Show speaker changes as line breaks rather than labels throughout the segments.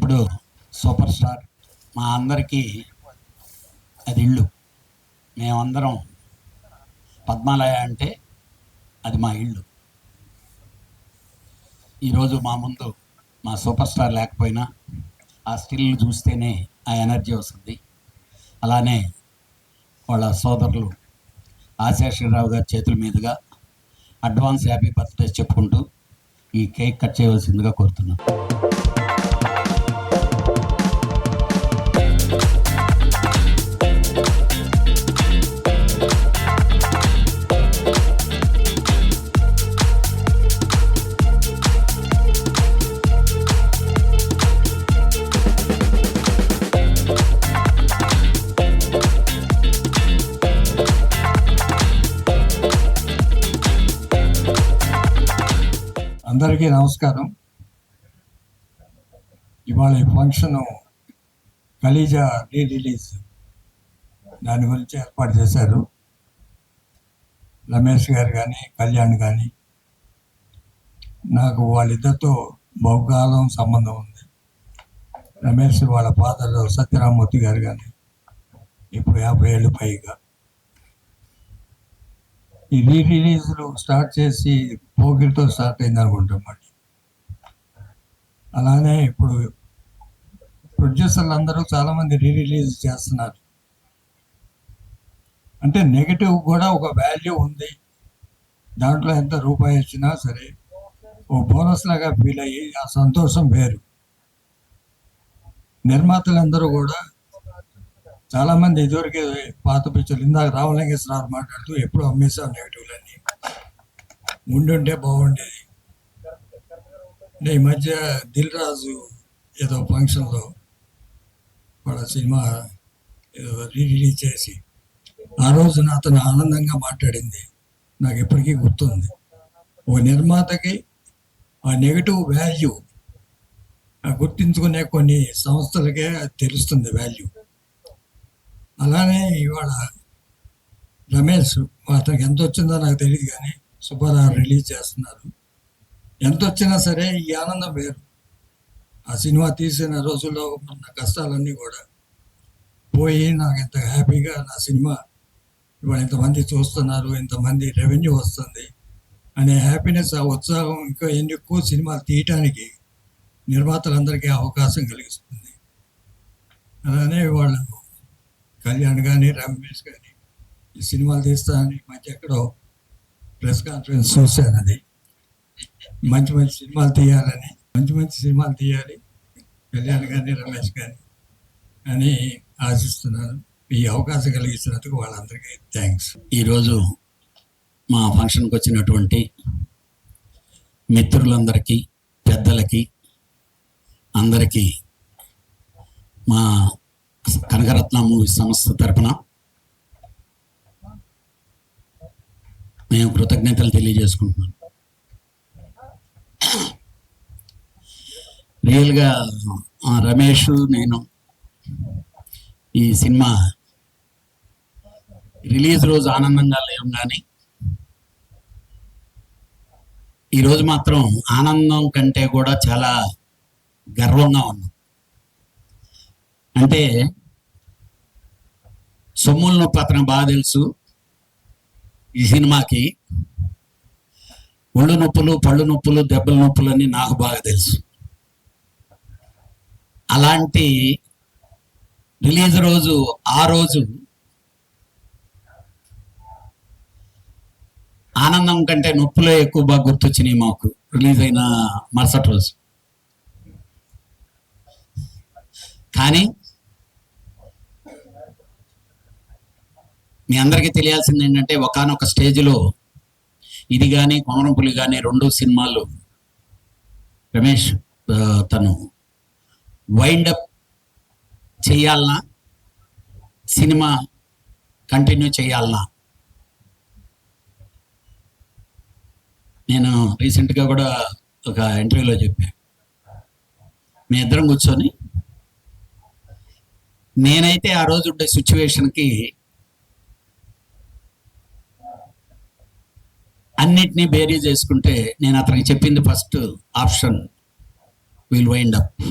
ఇప్పుడు super star మా అందరికీ అది ఇల్లు. మేమందరం పద్మాలయ అంటే అది మా ఇల్లు. ఈరోజు మా ముందు మా సూపర్ స్టార్ లేకపోయినా ఆ స్టిల్ చూస్తేనే ఆ ఎనర్జీ వస్తుంది. అలానే వాళ్ళ సోదరులు ఆశేషరావు గారి చేతుల మీదుగా అడ్వాన్స్ హ్యాపీ బర్త్డే చెప్పుకుంటూ ఈ కేక్ కట్ చేయవలసిందిగా కోరుతున్నాను.
అందరికీ నమస్కారం. ఇవాళ ఈ ఫంక్షను ఖలీజా రీ రిలీజ్ దాని గురించి ఏర్పాటు చేశారు. రమేష్ గారు కానీ కళ్యాణ్ కానీ నాకు వాళ్ళిద్దరితో బహుకాలం సంబంధం ఉంది. రమేష్ వాళ్ళ ఫాదర్ సత్యరామూర్తి గారు కానీ ఇప్పుడు 50 ఏళ్ళు పైగా. ఈ రీ రిలీజ్లు స్టార్ట్ చేసి పోగిరితో స్టార్ట్ అయింది అనుకుంటాం. మళ్ళీ అలానే ఇప్పుడు ప్రొడ్యూసర్లు అందరూ చాలామంది రీ రిలీజ్ చేస్తున్నారు. అంటే నెగటివ్ కూడా ఒక వాల్యూ ఉంది, దాంట్లో ఎంత రూపాయి వచ్చినా సరే ఓ బోనస్ లాగా ఫీల్ అయ్యి ఆ సంతోషం వేరు. నిర్మాతలందరూ కూడా చాలామంది ఇదివరకే పాత పిక్చర్లు, ఇందాక రామలింగేశ్వరరావు మాట్లాడుతూ ఎప్పుడు అమ్మేసాం నెగిటివ్లన్నీ, ఉండుంటే బాగుండేది. ఈ మధ్య దిల్ రాజు ఏదో ఫంక్షన్లో వాళ్ళ సినిమా ఏదో రిలీజ్ చేసి ఆ రోజున అతను ఆనందంగా మాట్లాడింది నాకు ఎప్పటికీ గుర్తుంది. ఓ నిర్మాతకి ఆ నెగిటివ్ వాల్యూ గుర్తించుకునే కొన్ని సంస్థలకే తెలుస్తుంది వాల్యూ. అలానే ఇవాళ రమేష్, అతనికి ఎంత వచ్చిందో నాకు తెలియదు కానీ సూపర్ రిలీజ్ చేస్తున్నారు. ఎంత వచ్చినా సరే ఈ ఆనందం వేరు. ఆ సినిమా తీసిన రోజుల్లో ఉన్న కష్టాలన్నీ కూడా పోయి నాకు ఎంత హ్యాపీగా నా సినిమా ఇవాళ ఇంతమంది చూస్తున్నారు, ఇంతమంది రెవెన్యూ వస్తుంది అనే హ్యాపీనెస్, ఆ ఉత్సాహం ఇంకా ఎక్కువ సినిమాలు తీయటానికి నిర్మాతలందరికీ అవకాశం కలిగిస్తుంది. అలానే వాళ్ళు కళ్యాణ్ కానీ రమేష్ కానీ ఈ సినిమాలు తీస్తా అని మధ్య ఎక్కడో ప్రెస్ కాన్ఫరెన్స్ చూశాను. అది మంచి మంచి సినిమాలు తీయాలని, మంచి సినిమాలు తీయాలి కళ్యాణ్ కానీ రమేష్ కానీ అని ఆశిస్తున్నాను. ఈ అవకాశం కలిగించినందుకు వాళ్ళందరికీ థ్యాంక్స్.
ఈరోజు మా ఫంక్షన్కి వచ్చినటువంటి మిత్రులందరికీ, పెద్దలకి అందరికీ మా కనకరత్న మూవీ సంస్థ తరపున మేము కృతజ్ఞతలు తెలియజేసుకుంటున్నాం. రియల్గా రమేష్, నేను ఈ సినిమా రిలీజ్ రోజు ఆనందంగా లేవు, కానీ ఈరోజు మాత్రం ఆనందం కంటే కూడా చాలా గర్వంగా ఉన్నాం. అంటే సొమ్ముల నొప్పి అతనికి బాగా తెలుసు. ఈ సినిమాకి ఒళ్ళు నొప్పులు, పళ్ళు నొప్పులు, దెబ్బల నొప్పులు అన్నీ నాకు బాగా తెలుసు. అలాంటి రిలీజ్ రోజు, ఆ రోజు ఆనందం కంటే నొప్పులే ఎక్కువ బాగా గుర్తొచ్చినాయి మాకు రిలీజ్ అయిన మరుసటి రోజు. కానీ మీ అందరికీ తెలియాల్సింది ఏంటంటే, ఒకానొక స్టేజ్లో ఇది కానీ కొమరంపులి కానీ 2 సినిమాలు రమేష్ తను వైండప్ చేయాలన్నా, సినిమా కంటిన్యూ చేయాలన్నా, నేను రీసెంట్గా కూడా ఒక ఇంటర్వ్యూలో చెప్పాను. మీ ఇద్దరం కూర్చొని, నేనైతే ఆ రోజు ఉండే సిచ్యువేషన్కి అన్నిటినీ బేరీ చేసుకుంటే నేను అతనికి చెప్పింది first option will wind up.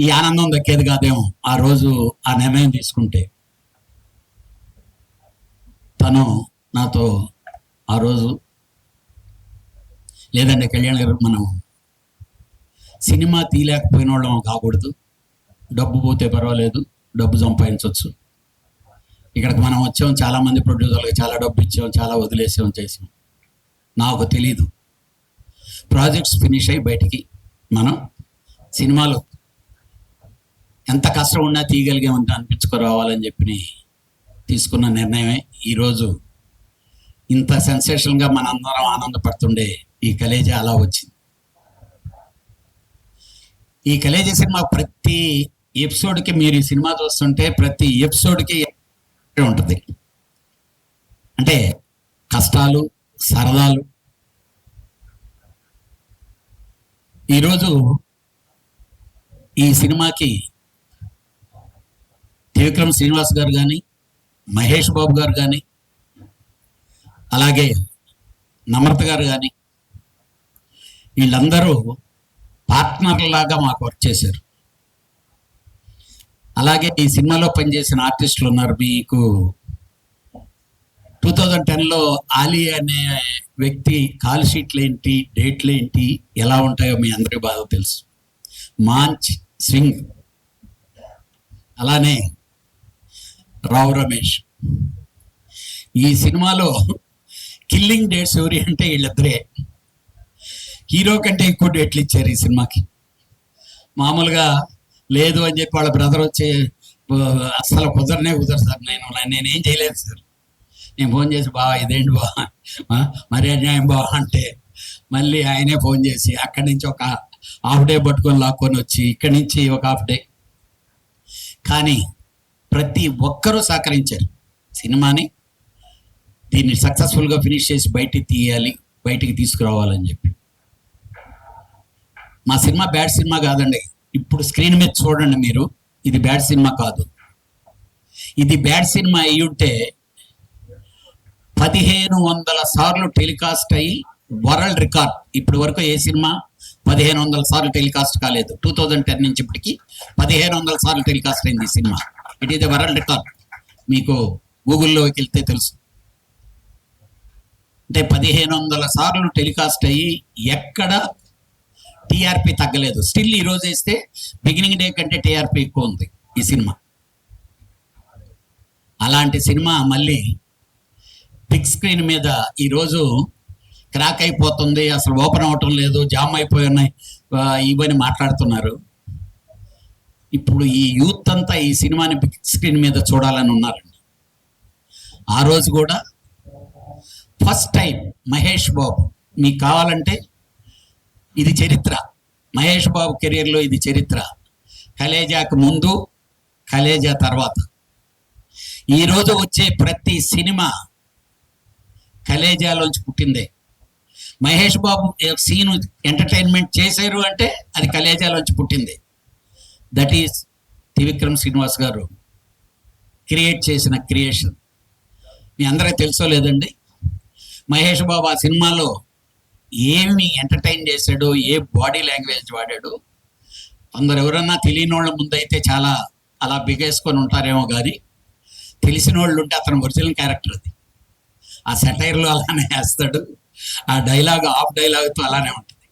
ఈ ఆనందం దక్కేది కాదేమో ఆ రోజు ఆ నిర్ణయం తీసుకుంటే. తను నాతో ఆ రోజు, లేదండి కళ్యాణ్ గారు, మనం సినిమా తీయలేకపోయిన వాళ్ళం కాకూడదు, డబ్బు పోతే పర్వాలేదు, డబ్బు సంపాదించవచ్చు. ఇక్కడికి మనం వచ్చాం, చాలామంది ప్రొడ్యూసర్లకు చాలా డబ్బు ఇచ్చాం, చాలా వదిలేసాం, చేసాం. నాకు తెలీదు ప్రాజెక్ట్స్ ఫినిష్ అయ్యి బయటికి మనం సినిమాలు ఎంత కష్టం ఉన్నా తీయగలిగామంటే అనిపించుకురావాలని చెప్పి తీసుకున్న నిర్ణయమే ఈరోజు ఇంత సెన్సేషన్గా మనందరం ఆనందపడుతుండే ఈ కలేజా అలా వచ్చింది. ఈ కలేజా సినిమా ప్రతి ఎపిసోడ్కి, మీరు ఈ సినిమా చూస్తుంటే ప్రతి ఎపిసోడ్కి ఉంటుంది. అంటే కష్టాలు, సరదాలు. ఈరోజు ఈ సినిమాకి త్రివిక్రమ్ శ్రీనివాస్ గారు కానీ, మహేష్ బాబు గారు కానీ, అలాగే నమ్రత గారు కానీ, వీళ్ళందరూ పార్ట్నర్లాగా మాకు వర్క్ చేశారు. అలాగే ఈ సినిమాలో పనిచేసిన ఆర్టిస్టులు ఉన్నారు. మీకు 2010లో ఆలీ అనే వ్యక్తి కాల్ షీట్లు ఏంటి, డేట్లు ఏంటి, ఎలా ఉంటాయో మీ అందరికీ బాగా తెలుసు. మాంచ్ స్వింగ్, అలానే రావు రమేష్. ఈ సినిమాలో కిల్లింగ్ డేట్స్ ఎవరి అంటే వీళ్ళిద్దరే. హీరో కంటే ఎక్కువ డేట్లు ఇచ్చారు ఈ సినిమాకి. మామూలుగా లేదు అని చెప్పి వాళ్ళ బ్రదర్ వచ్చి అస్సలు కుదరదు సార్, నేనేం చేయలేదు సార్. నేను ఫోన్ చేసి, బావా ఇదేంటి బావా, మరి అన్యాయం బావా అంటే, మళ్ళీ ఆయనే ఫోన్ చేసి అక్కడి నుంచి ఒక హాఫ్ డే పట్టుకొని లాక్కొని వచ్చి ఇక్కడి నుంచి ఒక హాఫ్ డే. కానీ ప్రతి ఒక్కరూ సహకరించారు సినిమాని. దీన్ని సక్సెస్ఫుల్గా ఫినిష్ చేసి బయటికి తీసుకురావాలని చెప్పి. మా సినిమా బ్యాడ్ సినిమా కాదండి. ఇప్పుడు స్క్రీన్ మీద చూడండి మీరు, ఇది బ్యాడ్ సినిమా కాదు. ఇది బ్యాడ్ సినిమా అయి ఉంటే 1500 సార్లు టెలికాస్ట్ అయ్యి వరల్డ్ రికార్డ్. ఇప్పటి వరకు ఏ సినిమా 1500 సార్లు టెలికాస్ట్ కాలేదు. 2010 నుంచి ఇప్పటికి 1500 సార్లు టెలికాస్ట్ అయింది ఈ cinema. It is the world record. మీకు గూగుల్లోకి వెళ్తే తెలుసు. అంటే 1500 సార్లు టెలికాస్ట్ అయ్యి ఎక్కడ టీఆర్పీ తగ్గలేదు. స్టిల్ ఈరోజు వేస్తే బిగినింగ్ డే కంటే టీఆర్పీ ఎక్కువ ఉంది ఈ సినిమా. అలాంటి సినిమా మళ్ళీ బిగ్ స్క్రీన్ మీద ఈరోజు క్రాక్ అయిపోతుంది, అసలు ఓపెన్ అవటం లేదు, జామ్ అయిపోయి ఉన్నాయి, ఇవన్నీ మాట్లాడుతున్నారు. ఇప్పుడు ఈ యూత్ అంతా ఈ సినిమాని బిగ్ స్క్రీన్ మీద చూడాలని ఉన్నారండి. ఆ రోజు కూడా ఫస్ట్ టైం మహేష్ బాబు, మీకు కావాలంటే ఇది చరిత్ర, మహేష్ బాబు కెరీర్లో ఇది చరిత్ర. కలేజాకు ముందు, కలేజా తర్వాత. ఈరోజు వచ్చే ప్రతి సినిమా కలేజాలోంచి పుట్టిందే. మహేష్ బాబు సీను ఎంటర్టైన్మెంట్ చేశారు అంటే అది కలేజాలోంచి పుట్టింది. దట్ ఈస్ త్రివిక్రమ్ శ్రీనివాస్ గారు క్రియేట్ చేసిన క్రియేషన్. మీ అందరికీ తెలుసో లేదండి, మహేష్ బాబు ఆ సినిమాలో ఏమి ఎంటర్టైన్ చేశాడో, ఏ బాడీ లాంగ్వేజ్ వాడాడు. కొందరు ఎవరన్నా తెలియని వాళ్ళ ముందైతే చాలా అలా బిగేసుకొని ఉంటారేమో, కానీ తెలిసిన వాళ్ళు ఉంటే అతను ఒరిజినల్ క్యారెక్టర్ అది. ఆ సెటైర్లో అలానే వేస్తాడు, ఆ డైలాగ్ ఆఫ్ డైలాగ్తో అలానే ఉంటుంది.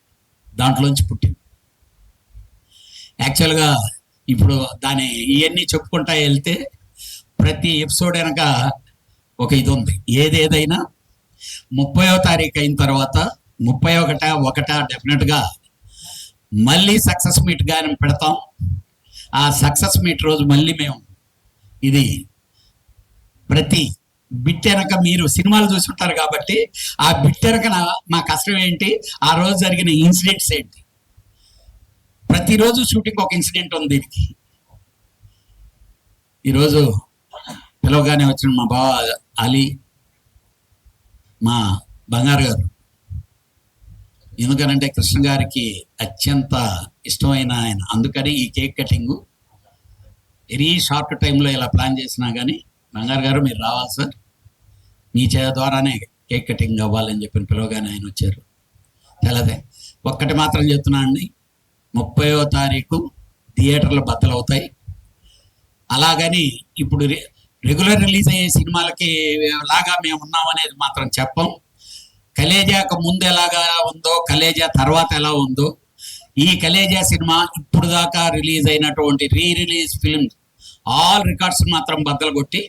దాంట్లోంచి పుట్టింది. యాక్చువల్గా ఇప్పుడు దాని ఇవన్నీ చెప్పుకుంటా వెళ్తే ప్రతి ఎపిసోడ్ వెనక ఒక ఇది ఉంది. ఏదేదైనా 30వ తారీఖు అయిన తర్వాత 31 డెఫినెట్గా మళ్ళీ సక్సెస్ మీట్ గాని పెడతాం. ఆ సక్సెస్ మీట్ రోజు మళ్ళీ మేము ఇది ప్రతి బిట్ వెనక, మీరు సినిమాలు చూసుంటారు కాబట్టి ఆ బిట్ వెనక మా కష్టం ఏంటి, ఆ రోజు జరిగిన ఇన్సిడెంట్స్ ఏంటి. ప్రతిరోజు షూటింగ్ ఒక ఇన్సిడెంట్ ఉంది దీనికి. ఈరోజు పిలవగానే వచ్చిన మా బావ అలీ, మా బంగారు గారు, ఎందుకనంటే కృష్ణ గారికి అత్యంత ఇష్టమైన ఆయన. అందుకని ఈ కేక్ కటింగ్ వెరీ షార్ట్ టైంలో ఇలా ప్లాన్ చేసినా కానీ, బంగారు గారు మీరు రావాలి సార్, మీ ద్వారానే కేక్ కటింగ్ అవ్వాలని చెప్పిన పిలవగానే ఆయన వచ్చారు. తెలదే ఒక్కటి మాత్రం చెప్తున్నా అండి, 30వ తారీఖు థియేటర్లు బద్దలవుతాయి. అలాగని ఇప్పుడు రెగ్యులర్ రిలీజ్ అయ్యే సినిమాలకి లాగా మేము ఉన్నామనేది మాత్రం చెప్పం. కలేజాకు ముందు ఎలాగా ఉందో, కలేజా తర్వాత ఎలా ఉందో, ఈ కలేజా సినిమా ఇప్పుడు దాకా రిలీజ్ అయినటువంటి రిలీజ్ ఫిల్మ్ ఆల్ రికార్డ్స్ మాత్రం బద్దలు కొట్టి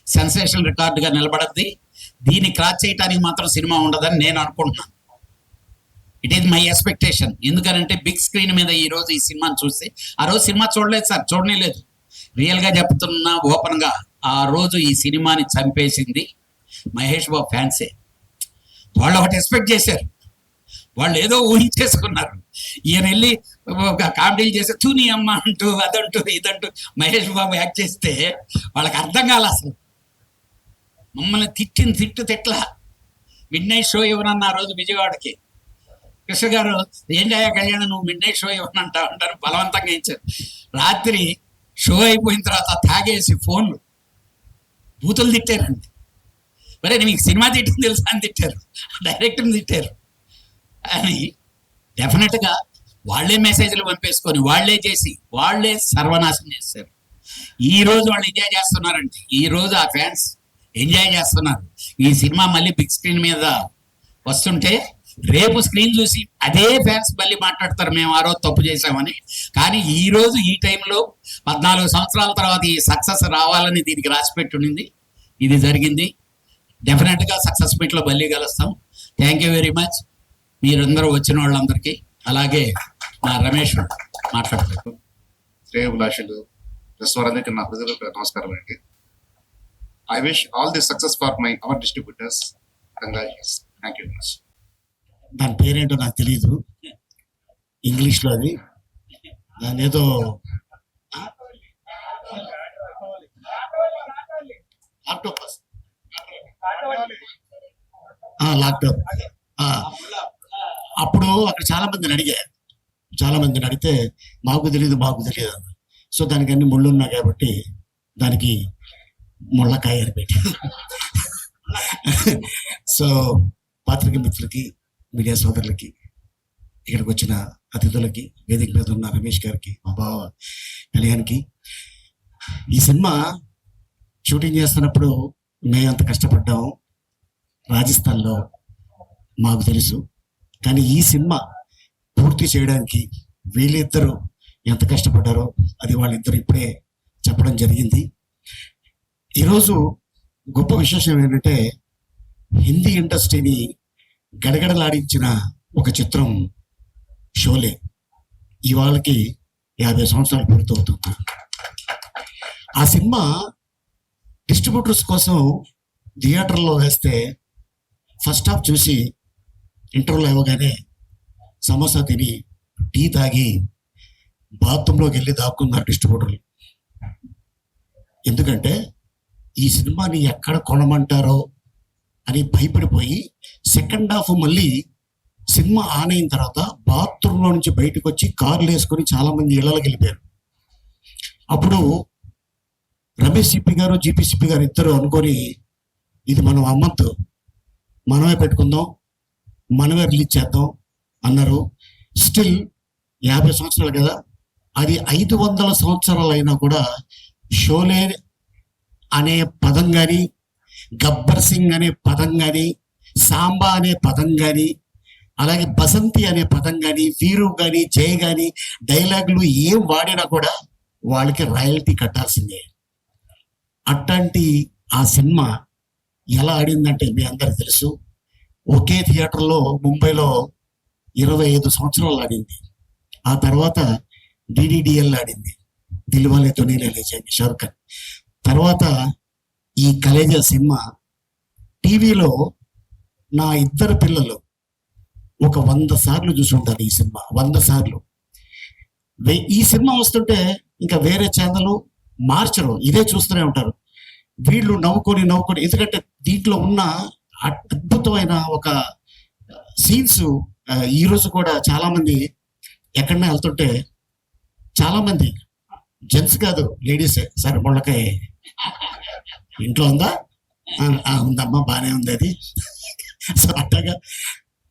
సెన్సేషన్ రికార్డుగా నిలబడద్ది. దీన్ని క్రాస్ చేయడానికి మాత్రం సినిమా ఉండదని నేను అనుకుంటున్నాను. It is my expectation. ఎందుకనంటే బిగ్ స్క్రీన్ మీద ఈ రోజు ఈ సినిమాని చూసి, ఆ రోజు సినిమా చూడలేదు సార్, చూడలేదు. రియల్గా చెప్తున్నా ఓపెన్గా, ఆ రోజు ఈ సినిమాని చంపేసింది మహేష్ బాబు ఫ్యాన్సే. వాళ్ళు ఒకటి ఎక్స్పెక్ట్ చేశారు, వాళ్ళు ఏదో ఊహించేసుకున్నారు. ఈయన వెళ్ళి ఒక కామెడీలు చేస్తే తూని అమ్మ అంటూ అదంటూ ఇదంటూ మహేష్ బాబు యాక్ట్ చేస్తే వాళ్ళకి అర్థం కాల. అసలు మమ్మల్ని తిట్ల మిడ్ నైట్ షో ఇవ్వనన్న ఆ రోజు విజయవాడకి కృష్ణ గారు, ఏంటయ్యా కళ్యాణ్ నువ్వు మిడ్ నైట్ షో ఇవ్వనంటావు అంటారు, బలవంతంగా ఇచ్చారు. రాత్రి షో అయిపోయిన తర్వాత తాగేసి ఫోన్లు బూతులు తిట్టారండి. మరి మీకు సినిమా తిట్టింది తెలుసా అని తిట్టారు, డైరెక్టర్ని తిట్టారు. అని డెఫినెట్గా వాళ్ళే మెసేజ్లు పంపేసుకొని వాళ్ళే చేసి వాళ్ళే సర్వనాశనం చేస్తారు. ఈ రోజు వాళ్ళు ఎంజాయ్ చేస్తున్నారంటే, ఈ రోజు ఆ ఫ్యాన్స్ ఎంజాయ్ చేస్తున్నారు. ఈ సినిమా మళ్ళీ బిగ్ స్క్రీన్ మీద వస్తుంటే రేపు స్క్రీన్ చూసి అదే ఫ్యాన్స్ మళ్ళీ మాట్లాడతారు, మేము ఆ రోజు తప్పు చేసామని. కానీ ఈ రోజు ఈ టైంలో 14 సంవత్సరాల తర్వాత ఈ సక్సెస్ రావాలని దీనికి రాసిపెట్టి ఉండింది. ఇది జరిగింది. డెఫినెట్గా సక్సెస్ మీట్లో మళ్ళీ కలుస్తాం. థ్యాంక్ యూ వెరీ మచ్ మీరందరూ వచ్చిన వాళ్ళందరికీ. అలాగే మా రమేష్ మాట్లాడతారు.
శ్రేయోభిలాషులు ప్రెస్ వారందరికీ నా హృదయపూర్వక నమస్కారం అండి. I wish all the success for hour distributors. Congratulations. Thank you very much.
దాని పేరేంటో నాకు తెలియదు ఇంగ్లీష్లో, అది దాని ఏదో ల్యాప్టాప్. అప్పుడు అక్కడ చాలా మందిని అడిగితే మాకు తెలియదు అన్న. సో దానికి అన్ని ముళ్ళు ఉన్నాయి కాబట్టి దానికి ముళ్ళకాయ అని పెట్టి. సో పాత్రిక మిత్రులకి, మీడియా సోదరులకి, ఇక్కడికి వచ్చిన అతిథులకి, వేదిక మీద ఉన్న రమేష్ గారికి, మా బావ కళ్యాణ్కి, ఈ సినిమా షూటింగ్ చేస్తున్నప్పుడు మేము అంత కష్టపడ్డాము రాజస్థాన్లో మాకు తెలుసు. కానీ ఈ సినిమా పూర్తి చేయడానికి వీళ్ళిద్దరూ ఎంత కష్టపడ్డారో అది వాళ్ళిద్దరు ఇప్పుడే చెప్పడం జరిగింది. ఈరోజు గొప్ప విశేషం ఏంటంటే, హిందీ ఇండస్ట్రీని గడగడలాడించిన ఒక చిత్రం షోలే ఇవాళకి 50 సంవత్సరాలు పూర్తవుతుంది. ఆ సినిమా డిస్ట్రిబ్యూటర్స్ కోసం థియేటర్లో వేస్తే ఫస్ట్ హాఫ్ చూసి ఇంటర్వ్యూలో ఇవ్వగానే సమోసా తిని టీ తాగి బాత్రూంలోకి వెళ్ళి దాక్కున్నారు డిస్ట్రిబ్యూటర్లు. ఎందుకంటే ఈ సినిమాని ఎక్కడ కొనమంటారో అని భయపడిపోయి సెకండ్ హాఫ్ మళ్ళీ సినిమా ఆన్ అయిన తర్వాత బాత్రూంలో నుంచి బయటకు వచ్చి కార్లు వేసుకొని చాలా మంది ఇళ్లలోకి వెళ్ళిపోయారు. అప్పుడు రమేష్ సిప్పి గారు, జీపీ సిప్పి గారు ఇద్దరు అనుకొని, ఇది మనం అమ్మద్దు, మనమే పెట్టుకుందాం, మనమే రిలీజ్ చేద్దాం అన్నారు. స్టిల్ 50 సంవత్సరాలు కదా, అది 500 సంవత్సరాలు అయినా కూడా షోలే అనే పదం కానీ, గబ్బర్ సింగ్ అనే పదం కానీ, సాంబా అనే పదం కానీ, అలాగే బసంతి అనే పదం కానీ, వీరు కానీ, జయ కానీ డైలాగులు ఏం వాడినా కూడా వాళ్ళకి రాయల్టీ కట్టాల్సిందే. అట్లాంటి ఆ సినిమా ఎలా ఆడిందంటే మీ అందరికి తెలుసు. ఒకే థియేటర్లో ముంబైలో 25 సంవత్సరాలు ఆడింది. ఆ తర్వాత డిడిడిఎల్ ఆడింది, దిల్వాలే దునియా లే జాయేంగే షారుఖ్ ఖాన్. తర్వాత ఈ కలేజా సినిమా టీవీలో నా ఇద్దరు పిల్లలు ఒక 100 సార్లు చూసి ఉంటారు. ఈ సినిమా 100 సార్లు. ఈ సినిమా వస్తుంటే ఇంకా వేరే ఛానల్ మార్చరు, ఇదే చూస్తూనే ఉంటారు. వీళ్ళు నవ్వుకొని ఎందుకంటే దీంట్లో ఉన్న అద్భుతమైన ఒక సీన్స్. ఈ రోజు కూడా చాలా మంది ఎక్కడన్నా వెళ్తుంటే చాలా మంది జెంట్స్ కాదు, లేడీసే, సరే ముళ్ళకాయ ఇంట్లో ఉందా, ఉందమ్మా, బాగానే ఉంది అది. సో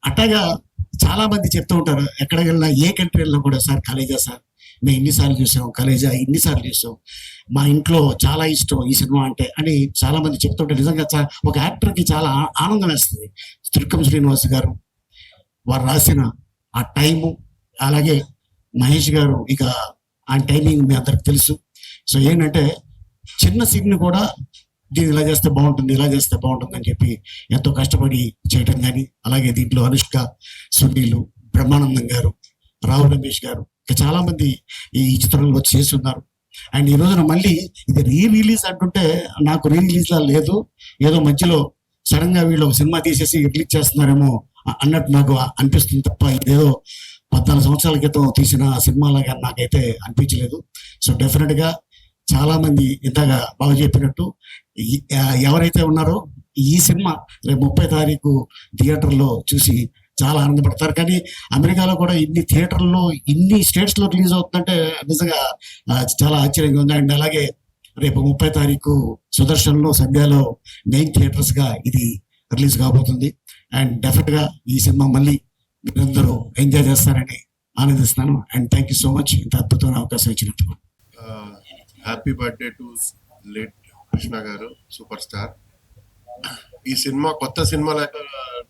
అట్టగా చాలా మంది చెప్తూ ఉంటారు. ఎక్కడికి వెళ్ళినా, ఏ కంట్రీ వెళ్ళినా కూడా, సార్ కలేజా సార్ మేము ఇన్నిసార్లు చూసాం, కలేజా ఇన్నిసార్లు చూసాం, మా ఇంట్లో చాలా ఇష్టం ఈ సినిమా అంటే అని చాలా మంది చెప్తుంటే నిజంగా ఒక యాక్టర్కి చాలా ఆనందం వేస్తుంది. త్రిక్కం శ్రీనివాస్ గారు వారు రాసిన ఆ టైము, అలాగే మహేష్ గారు ఇక ఆయన టైమింగ్ మీ అందరికి తెలుసు. సో ఏంటంటే చిన్న సీన్ని కూడా దీన్ని ఇలా చేస్తే బాగుంటుంది, ఇలా చేస్తే బాగుంటుంది అని చెప్పి ఎంతో కష్టపడి చేయటం కానీ, అలాగే దీంట్లో అనుష్క, సునీలు, బ్రహ్మానందం గారు, రావు రమేష్ గారు ఇంకా చాలా మంది ఈ చిత్రంలో వచ్చి చేస్తున్నారు. అండ్ ఈ రోజున మళ్ళీ ఇది రిలీజ్ అంటుంటే నాకు రిలీజ్ లా లేదు, ఏదో మధ్యలో సడన్ గా వీళ్ళు ఒక సినిమా తీసేసి రిలీజ్ చేస్తున్నారేమో అన్నట్టు నాకు అనిపిస్తుంది తప్ప ఇదేదో 14 సంవత్సరాల క్రితం తీసిన సినిమా లాగా నాకైతే అనిపించలేదు. సో డెఫినెట్ గా చాలా మంది ఇంతగా బాగా చెప్పినట్టు ఎవరైతే ఉన్నారో ఈ సినిమా రేపు 30 తారీఖు థియేటర్లో చూసి చాలా ఆనందపడతారు. కానీ అమెరికాలో కూడా ఇన్ని థియేటర్లో ఇన్ని స్టేట్స్ లో రిలీజ్ అవుతుందంటే నిజంగా చాలా ఆశ్చర్యంగా ఉంది. అండ్ అలాగే రేపు 30 తారీఖు సుదర్శన్లో, సంధ్యాలో మెయిన్ థియేటర్స్ గా ఇది రిలీజ్ కాబోతుంది. అండ్ డెఫినెట్ గా ఈ సినిమా మళ్ళీ మీరందరూ ఎంజాయ్ చేస్తారని ఆనందిస్తున్నాను. And thank you so much ఇంత అద్భుతమైన అవకాశం ఇచ్చినందుకు.
Happy birthday to late Krishna garu, super star. ఈ సినిమా కొత్త సినిమా లాగా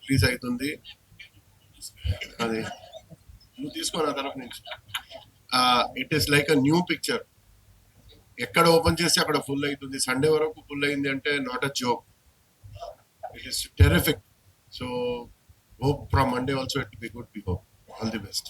రిలీజ్ అవుతుంది. అది నువ్వు తీసుకో నా తరఫు నుంచి. It is like a new picture. ఎక్కడ ఓపెన్ చేస్తే అక్కడ ఫుల్ అవుతుంది. సండే వరకు ఫుల్ అయింది అంటే not a joke. It is terrific. So hope from Monday also it will be good. We hope. All the best.